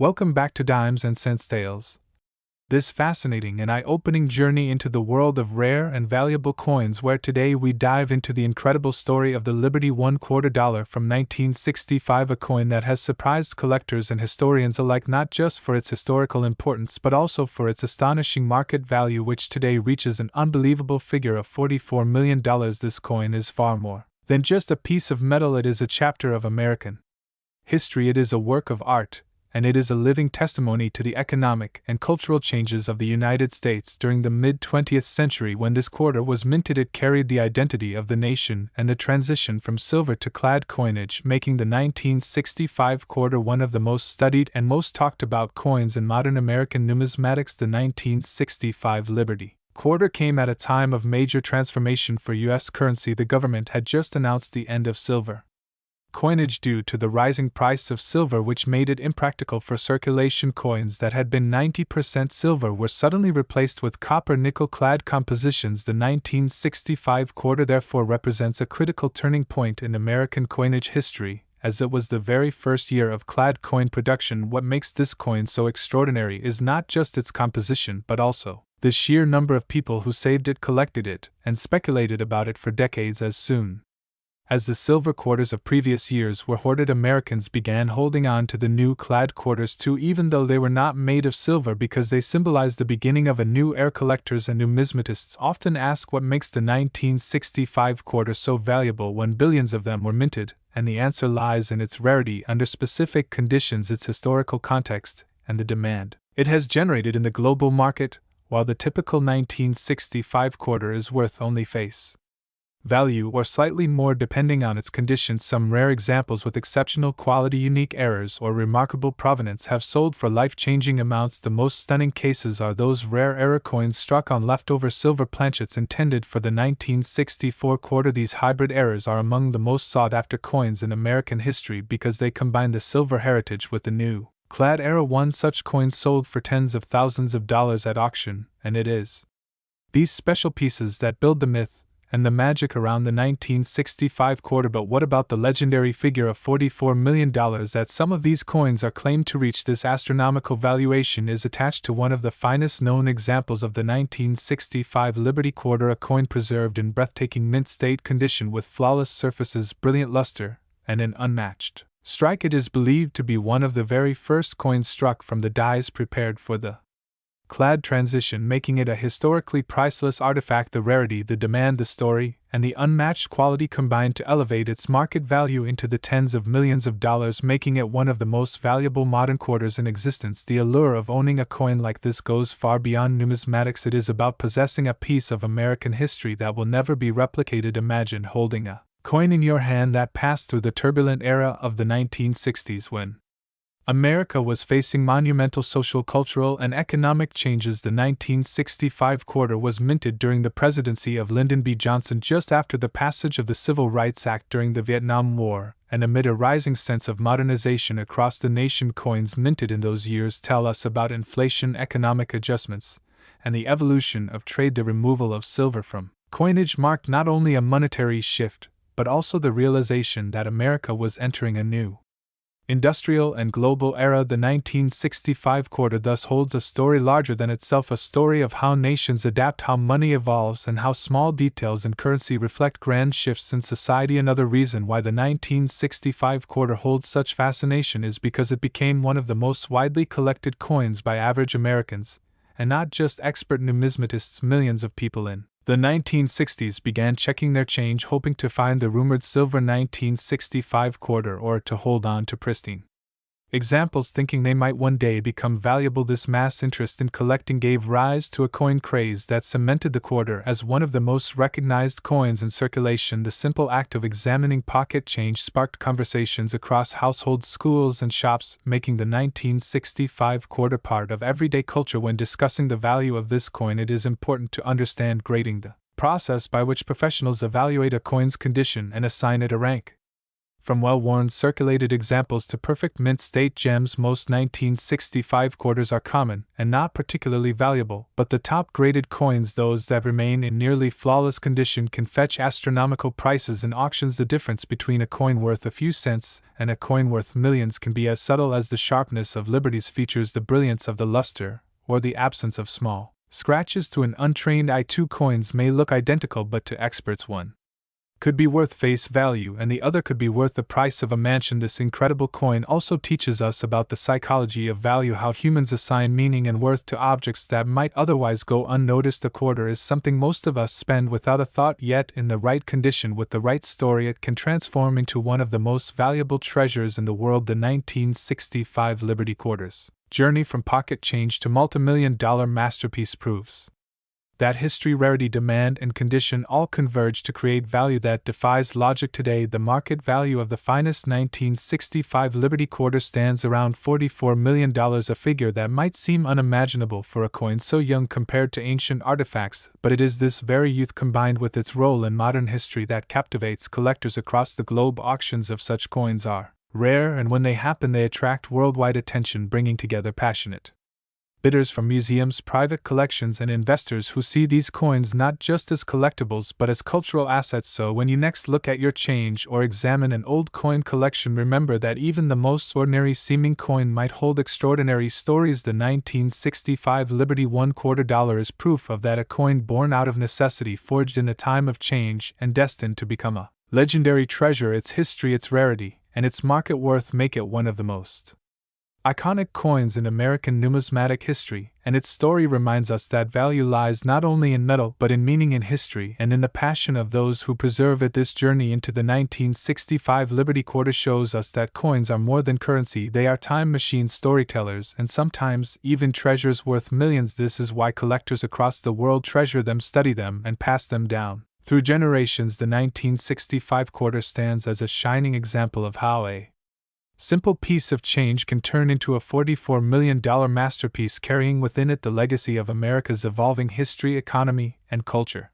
Welcome back to Dimes and Cents Tales. This fascinating and eye-opening journey into the world of rare and valuable coins, where today we dive into the incredible story of the Liberty $1/4 from 1965, a coin that has surprised collectors and historians alike, not just for its historical importance but also for its astonishing market value, which today reaches an unbelievable figure of $44 million. This coin is far more than just a piece of metal. It is a chapter of American history. It is a work of art, and it is a living testimony to the economic and cultural changes of the United States during the mid-20th century. When this quarter was minted, it carried the identity of the nation and the transition from silver to clad coinage, making the 1965 quarter one of the most studied and most talked about coins in modern American numismatics. The 1965 Liberty quarter came at a time of major transformation for U.S. currency. The government had just announced the end of silver coinage due to the rising price of silver, which made it impractical for circulation. Coins that had been 90% silver were suddenly replaced with copper-nickel clad compositions. The 1965 quarter therefore represents a critical turning point in American coinage history, as it was the very first year of clad coin production. What makes this coin so extraordinary is not just its composition but also the sheer number of people who saved it, collected it, and speculated about it for decades. As soon as the silver quarters of previous years were hoarded, Americans began holding on to the new clad quarters too, even though they were not made of silver, because they symbolized the beginning of a new era. Collectors and numismatists often ask what makes the 1965 quarter so valuable when billions of them were minted, and the answer lies in its rarity under specific conditions, its historical context, and the demand it has generated in the global market. While the typical 1965 quarter is worth only face value or slightly more depending on its condition, some rare examples with exceptional quality, unique errors, or remarkable provenance have sold for life-changing amounts. The most stunning cases are those rare error coins struck on leftover silver planchets intended for the 1964 quarter. These hybrid errors are among the most sought-after coins in American history because they combine the silver heritage with the new clad era. One such coin sold for tens of thousands of dollars at auction, and it is these special pieces that build the myth and the magic around the 1965 quarter. But what about the legendary figure of $44 million that some of these coins are claimed to reach? This astronomical valuation is attached to one of the finest known examples of the 1965 Liberty quarter, a coin preserved in breathtaking mint state condition with flawless surfaces, brilliant luster, and an unmatched strike. It is believed to be one of the very first coins struck from the dies prepared for the clad transition, making it a historically priceless artifact. The rarity, the demand, the story, and the unmatched quality combined to elevate its market value into the tens of millions of dollars, making it one of the most valuable modern quarters in existence. The allure of owning a coin like this goes far beyond numismatics. It is about possessing a piece of American history that will never be replicated. Imagine holding a coin in your hand that passed through the turbulent era of the 1960s when America was facing monumental social, cultural, and economic changes. The 1965 quarter was minted during the presidency of Lyndon B. Johnson, just after the passage of the Civil Rights Act during the Vietnam War, and amid a rising sense of modernization across the nation. Coins minted in those years tell us about inflation, economic adjustments, and the evolution of trade. The removal of silver from coinage marked not only a monetary shift, but also the realization that America was entering a new industrial and global era. The 1965 quarter thus holds a story larger than itself, a story of how nations adapt, how money evolves, and how small details in currency reflect grand shifts in society. Another reason why the 1965 quarter holds such fascination is because it became one of the most widely collected coins by average Americans, and not just expert numismatists. Millions of people in the 1960s began checking their change, hoping to find the rumored silver 1965 quarter or to hold on to pristine examples, thinking they might one day become valuable. This mass interest in collecting gave rise to a coin craze that cemented the quarter as one of the most recognized coins in circulation. The simple act of examining pocket change sparked conversations across households, schools, and shops, making the 1965 quarter part of everyday culture. When discussing the value of this coin, it is important to understand grading, the process by which professionals evaluate a coin's condition and assign it a rank. From well-worn circulated examples to perfect mint-state gems, most 1965 quarters are common and not particularly valuable, but the top-graded coins, those that remain in nearly flawless condition, can fetch astronomical prices in auctions. The difference between a coin worth a few cents and a coin worth millions can be as subtle as the sharpness of Liberty's features, the brilliance of the luster, or the absence of small scratches. To an untrained eye, two coins may look identical, but to experts one could be worth face value and the other could be worth the price of a mansion. This incredible coin also teaches us about the psychology of value, how humans assign meaning and worth to objects that might otherwise go unnoticed. A quarter is something most of us spend without a thought, yet in the right condition, with the right story, it can transform into one of the most valuable treasures in the world. The 1965 Liberty Quarters journey from pocket change to multimillion-dollar masterpiece proves that history, rarity, demand, and condition all converge to create value that defies logic. Today, the market value of the finest 1965 Liberty Quarter stands around $44 million, a figure that might seem unimaginable for a coin so young compared to ancient artifacts, but it is this very youth, combined with its role in modern history, that captivates collectors across the globe. Auctions of such coins are rare, and when they happen, they attract worldwide attention, bringing together passionate bidders from museums, private collections, and investors who see these coins not just as collectibles but as cultural assets. So when you next look at your change or examine an old coin collection, remember that even the most ordinary seeming coin might hold extraordinary stories. The 1965 Liberty $1/4 is proof of that, a coin born out of necessity, forged in a time of change, and destined to become a legendary treasure. Its history, its rarity, and its market worth make it one of the most iconic coins in American numismatic history, and its story reminds us that value lies not only in metal but in meaning, in history, and in the passion of those who preserve it. This journey into the 1965 Liberty Quarter shows us that coins are more than currency, they are time machines, storytellers, and sometimes even treasures worth millions. This is why collectors across the world treasure them, study them, and pass them down through generations. The 1965 quarter stands as a shining example of how a simple piece of change can turn into a $44 million masterpiece, carrying within it the legacy of America's evolving history, economy, and culture.